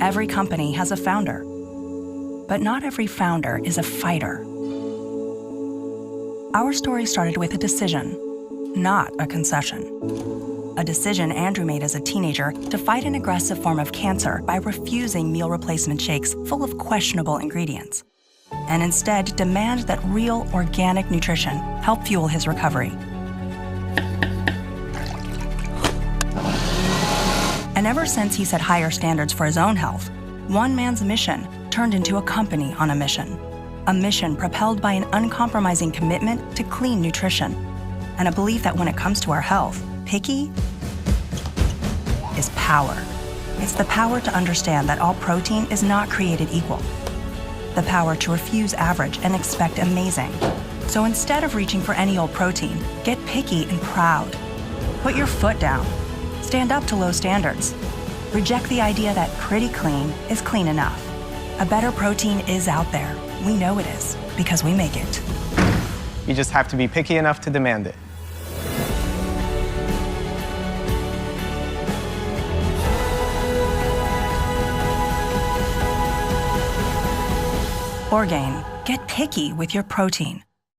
Every company has a founder, but not every founder is a fighter. Our story started with a decision, not a concession. A decision Andrew made as a teenager to fight an aggressive form of cancer by refusing meal replacement shakes full of questionable ingredients, and instead demand that real organic nutrition help fuel his recovery. And ever since he set higher standards for his own health, one man's mission turned into a company on a mission propelled by an uncompromising commitment to clean nutrition, and a belief that when it comes to our health, picky is power. It's the power to understand that all protein is not created equal. The power to refuse average and expect amazing. So instead of reaching for any old protein, get picky and proud. Put your foot down. Stand up to low standards. Reject the idea that pretty clean is clean enough. A better protein is out there. We know it is, because we make it. You just have to be picky enough to demand it. Orgain, get picky with your protein.